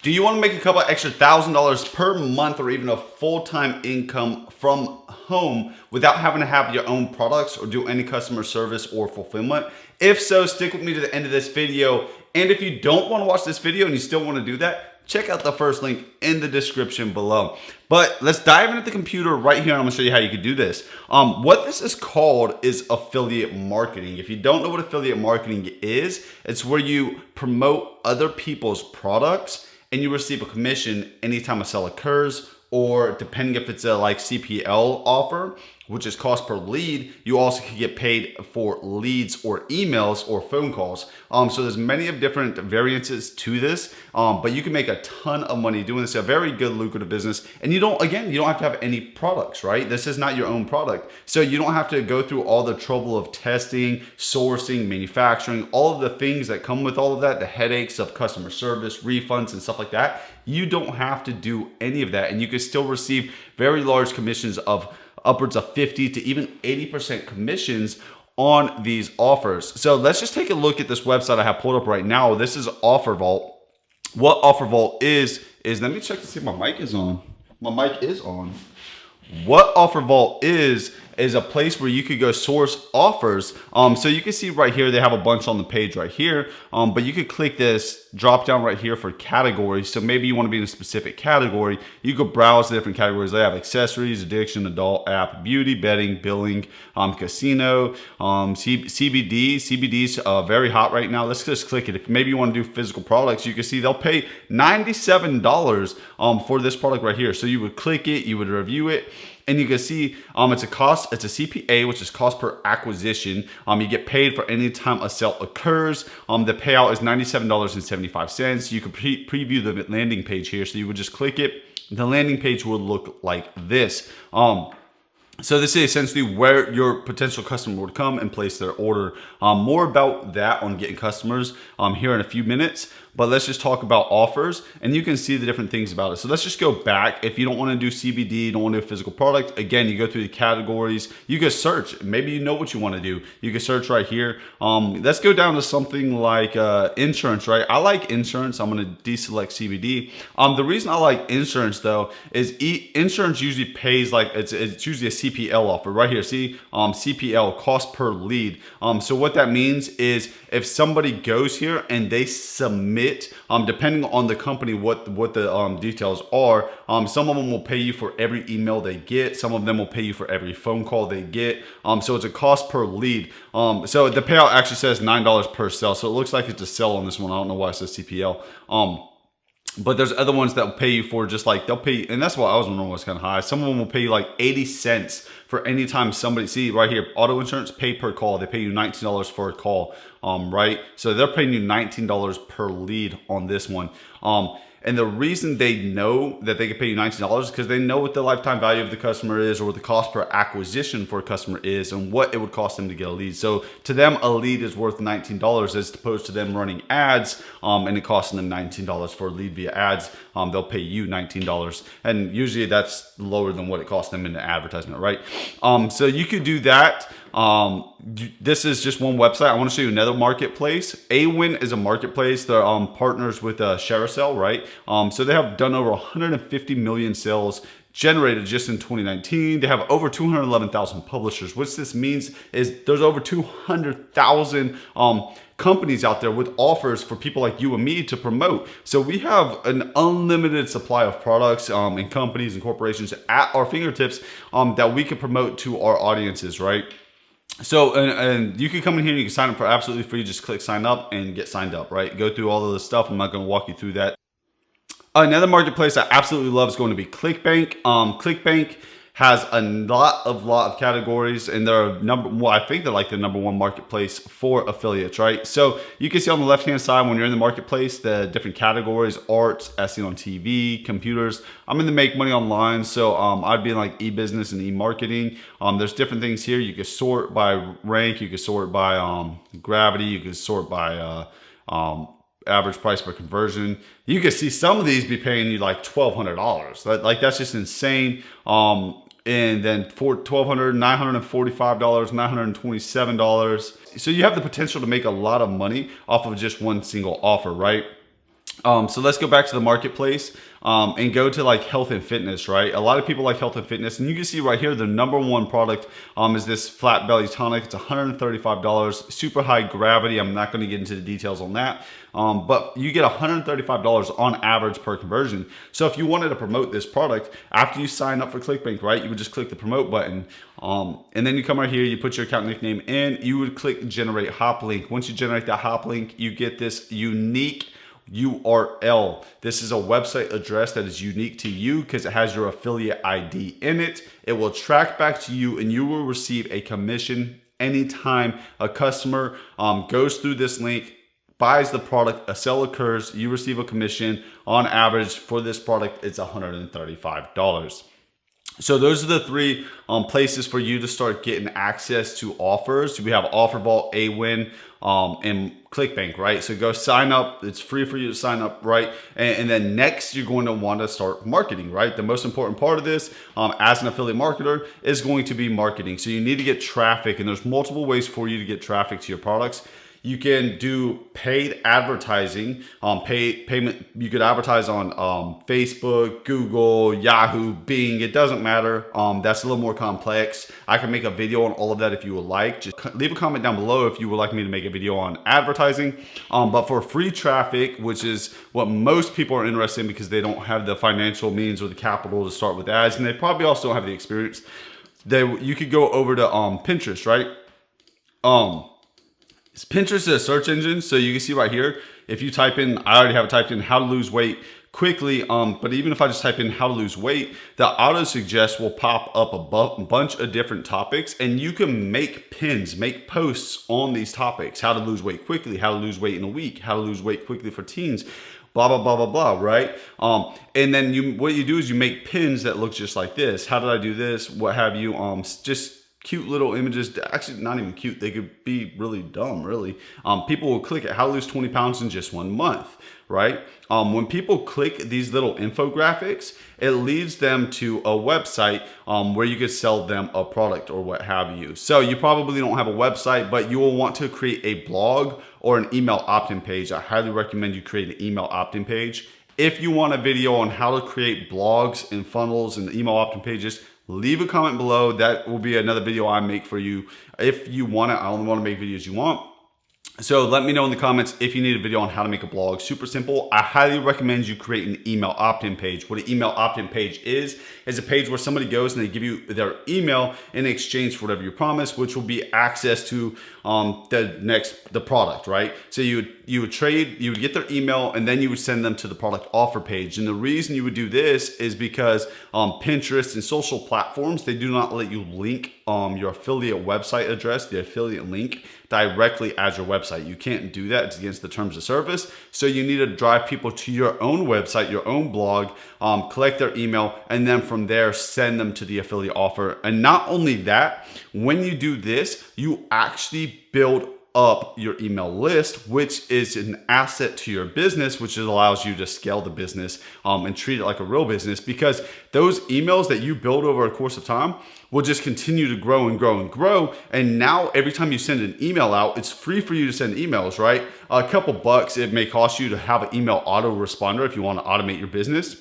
Do you want to make a couple extra $1,000 per month or even a full-time income from home without having to have your own products or do any customer service or fulfillment? If so, stick with me to the end of this video. And if you don't want to watch this video and you still want to do that, check out the first link in the description below. But let's dive into the computer right here. I'm gonna show you how you can do this. What this is called is affiliate marketing. If you don't know what affiliate marketing is, it's where you promote other people's products and you receive a commission anytime a sale occurs, or depending if it's a like CPL offer, which is cost per lead, you also can get paid for leads or emails or phone calls. So there's many of different variances to this, but you can make a ton of money doing this. A very good lucrative business. And you don't have to have any products, right? This is not your own product. So you don't have to go through all the trouble of testing, sourcing, manufacturing, all of the things that come with all of that, the headaches of customer service, refunds, and stuff like that. You don't have to do any of that. And you can still receive very large commissions of upwards of 50 to even 80% commissions on these offers. So let's just take a look at this website I have pulled up right now. This is Offer Vault. What Offer Vault is let me check to see if my mic is on. My mic is on. What Offer Vault is a place where you could go source offers. So you can see right here, they have a bunch on the page right here, but you could click this drop down right here for categories. So maybe you want to be in a specific category. You could browse the different categories. They have accessories, addiction, adult, app, beauty, betting, billing, casino, CBD. CBD's very hot right now. Let's just click it. If maybe you want to do physical products, you can see they'll pay $97 for this product right here. So you would click it, you would review it, and you can see it's a CPA, which is cost per acquisition. You get paid for any time a sale occurs. The payout is $97.75. You can preview the landing page here. So you would just click it. The landing page will look like this. So this is essentially where your potential customer would come and place their order. More about that on getting customers here in a few minutes. But let's just talk about offers, and you can see the different things about it. So let's just go back. If you don't want to do CBD, don't want to do a physical product, again, you go through the categories. You can search. Maybe you know what you want to do. You can search right here. Let's go down to something like insurance, right? I like insurance. I'm going to deselect CBD. The reason I like insurance though is insurance usually pays like it's usually a CPL offer right here. See, CPL, cost per lead. So what that means is if somebody goes here and they submit, depending on the company, what the details are, some of them will pay you for every email they get. Some of them will pay you for every phone call they get. So it's a cost per lead. So the payout actually says $9 per sale. So it looks like it's a sell on this one. I don't know why it says CPL. But there's other ones that will pay you for just like, they'll pay, and that's what I was wondering was kind of high. Some of them will pay you like 80 cents for any time somebody, see right here, auto insurance, pay per call. They pay you $19 for a call, right? So they're paying you $19 per lead on this one. And the reason they know that they can pay you $19 is because they know what the lifetime value of the customer is, or what the cost per acquisition for a customer is, and what it would cost them to get a lead. So to them, a lead is worth $19 as opposed to them running ads and it costing them $19 for a lead via ads. They'll pay you $19. And usually that's lower than what it costs them in the advertisement, right? So you could do that. This is just one website. I want to show you another marketplace. Awin is a marketplace. They're partners with Carousel, right? So they have done over 150 million sales generated just in 2019. They have over 211,000 publishers. What this means is there's over 200,000 companies out there with offers for people like you and me to promote. So we have an unlimited supply of products and companies and corporations at our fingertips that we can promote to our audiences, right? So, and you can come in here and you can sign up for absolutely free. Just click sign up and get signed up, right? Go through all of this stuff. I'm not going to walk you through that. Another marketplace I absolutely love is going to be Clickbank. Clickbank has a lot of categories, and they're I think they're like the #1 marketplace for affiliates, right? So you can see on the left-hand side when you're in the marketplace, the different categories: arts, as seen on TV, computers. I'm in the make money online, so I'd be in like e-business and e-marketing. There's different things here. You can sort by rank, you can sort by gravity, you can sort by average price per conversion. You can see some of these be paying you like $1,200. Like that's just insane. And then for $1,200, $945, $927. So you have the potential to make a lot of money off of just one single offer, right? So let's go back to the marketplace and go to like health and fitness, right? A lot of people like health and fitness, and you can see right here the number one product is this flat belly tonic. It's $135, super high gravity. I'm not going to get into the details on that, but you get $135 on average per conversion. So if you wanted to promote this product after you sign up for Clickbank, right, you would just click the promote button, and then you come right here, you put your account nickname in, you would click generate hop link. Once you generate that hop link, you get this unique URL. This is a website address that is unique to you because it has your affiliate ID in it. It will track back to you, and you will receive a commission anytime a customer goes through this link, buys the product, a sale occurs, you receive a commission. On average for this product, it's $135. So those are the three places for you to start getting access to offers. We have Offer Vault, AWin, and Clickbank, right? So go sign up. It's free for you to sign up, right? And then next, you're going to want to start marketing, right? The most important part of this as an affiliate marketer is going to be marketing. So you need to get traffic, and there's multiple ways for you to get traffic to your products. You can do paid advertising, payment. You could advertise on Facebook, Google, Yahoo, Bing. It doesn't matter. That's a little more complex. I can make a video on all of that if you would like. Just leave a comment down below if you would like me to make a video on advertising. But for free traffic, which is what most people are interested in because they don't have the financial means or the capital to start with ads, and they probably also don't have the experience, you could go over to Pinterest, right? Pinterest is a search engine, so you can see right here, if you type in, I already have it typed in, how to lose weight quickly, but even if I just type in how to lose weight, the auto suggest will pop up a bunch of different topics, and you can make pins, make posts on these topics: how to lose weight quickly, how to lose weight in a week, how to lose weight quickly for teens, blah, blah, blah, blah, blah, right? And then what you do is you make pins that look just like this. How did I do this? What have you? Just cute little images. Actually, not even cute. They could be really dumb, really. People will click it. How to lose 20 pounds in just 1 month, right? When people click these little infographics, it leads them to a website where you could sell them a product or what have you. So you probably don't have a website, but you will want to create a blog or an email opt-in page. I highly recommend you create an email opt-in page. If you want a video on how to create blogs and funnels and email opt-in pages, leave a comment below. That will be another video I make for you. If you want it, I only want to make videos you want. So let me know in the comments if you need a video on how to make a blog. Super simple. I highly recommend you create an email opt-in page. What an email opt-in page is a page where somebody goes and they give you their email in exchange for whatever you promise, which will be access to the product, right? So you would get their email, and then you would send them to the product offer page. And the reason you would do this is because Pinterest and social platforms, they do not let you link your affiliate website address, the affiliate link, directly as your website. You can't do that. It's against the terms of service. So you need to drive people to your own website, your own blog, collect their email, and then from there send them to the affiliate offer. And not only that, when you do this, you actually build up your email list, which is an asset to your business, which allows you to scale the business and treat it like a real business, because those emails that you build over a course of time will just continue to grow and grow and grow. And now every time you send an email out, it's free for you to send emails, right? A couple bucks it may cost you to have an email autoresponder if you want to automate your business.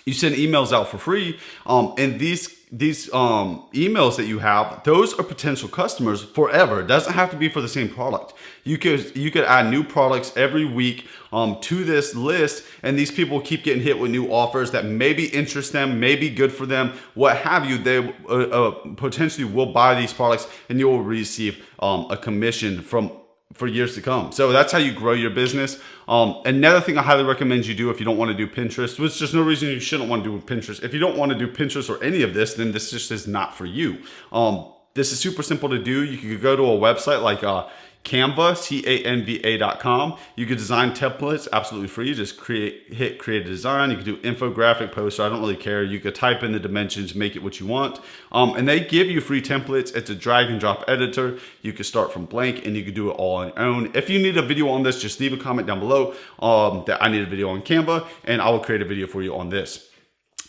You send emails out for free, and these emails that you have, those are potential customers forever. It doesn't have to be for the same product. You could add new products every week to this list, and these people keep getting hit with new offers that maybe interest them, maybe good for them, what have you. They potentially will buy these products, and you will receive a commission for years to come. So that's how you grow your business. Another thing I highly recommend you do if you don't want to do Pinterest, which there's no reason you shouldn't want to do Pinterest. If you don't want to do Pinterest or any of this, then this just is not for you. This is super simple to do. You could go to a website like Canva, Canva.com. You could design templates absolutely free. Just hit create a design. You could do infographic posts. So I don't really care. You could type in the dimensions, make it what you want. And they give you free templates. It's a drag and drop editor. You could start from blank and you could do it all on your own. If you need a video on this, just leave a comment down below that I need a video on Canva, and I will create a video for you on this.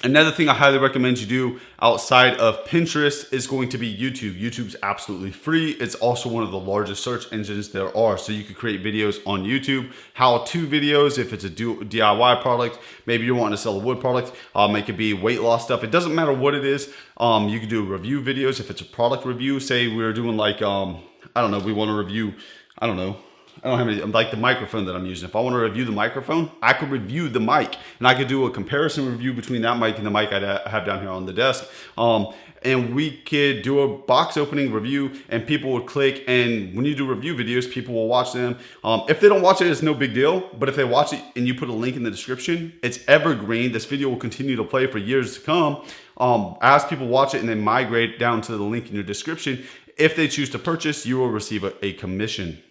Another thing I highly recommend you do outside of Pinterest is going to be YouTube. YouTube's absolutely free. It's also one of the largest search engines there are. So you could create videos on YouTube, how-to videos if it's a DIY product. Maybe you're wanting to sell a wood product. It could be weight loss stuff. It doesn't matter what it is. You can do review videos if it's a product review. Say we're doing like, I don't know, we want to review, I don't have any, like the microphone that I'm using. If I want to review the microphone, I could review the mic, and I could do a comparison review between that mic and the mic I have down here on the desk. And we could do a box opening review, and people would click. And when you do review videos, people will watch them. If they don't watch it, it's no big deal. But if they watch it and you put a link in the description, it's evergreen. This video will continue to play for years to come. As people watch it and they migrate down to the link in your description, if they choose to purchase, you will receive a commission.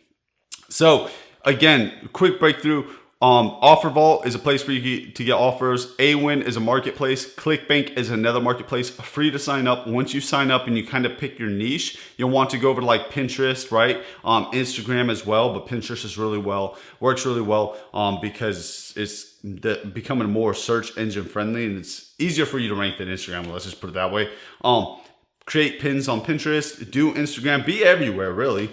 So again, quick breakthrough. Offer Vault is a place for you to get offers. Awin is a marketplace. Clickbank is another marketplace, free to sign up. Once you sign up and you kind of pick your niche, you'll want to go over to like Pinterest, right? Instagram as well, but Pinterest is works really well because it's becoming more search engine friendly, and it's easier for you to rank than Instagram. Let's just put it that way. Create pins on Pinterest, do Instagram, be everywhere really.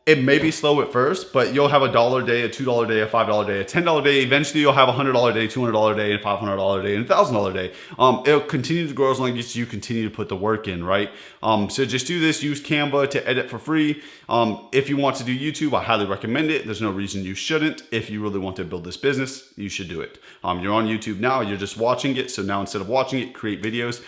It may be slow at first, but you'll have $1 a day, a $2 a day, a $5 a day, a $10 a day. Eventually, you'll have a $100 a day, $200 a day, and $500 a day, and $1,000 a day. It'll continue to grow as long as you continue to put the work in, right? So just do this. Use Canva to edit for free. If you want to do YouTube, I highly recommend it. There's no reason you shouldn't. If you really want to build this business, you should do it. You're on YouTube now. You're just watching it. So now instead of watching it, create videos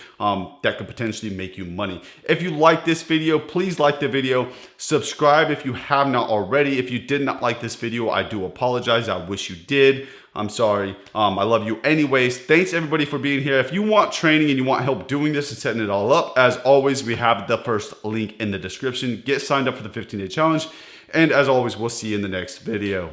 that could potentially make you money. If you like this video, please like the video. Subscribe if you have not already. If you did not like this video, I do apologize. I wish you did. I'm sorry. I love you anyways. Thanks everybody for being here. If you want training and you want help doing this and setting it all up, as always, we have the first link in the description. Get signed up for the 15-day challenge. And as always, we'll see you in the next video.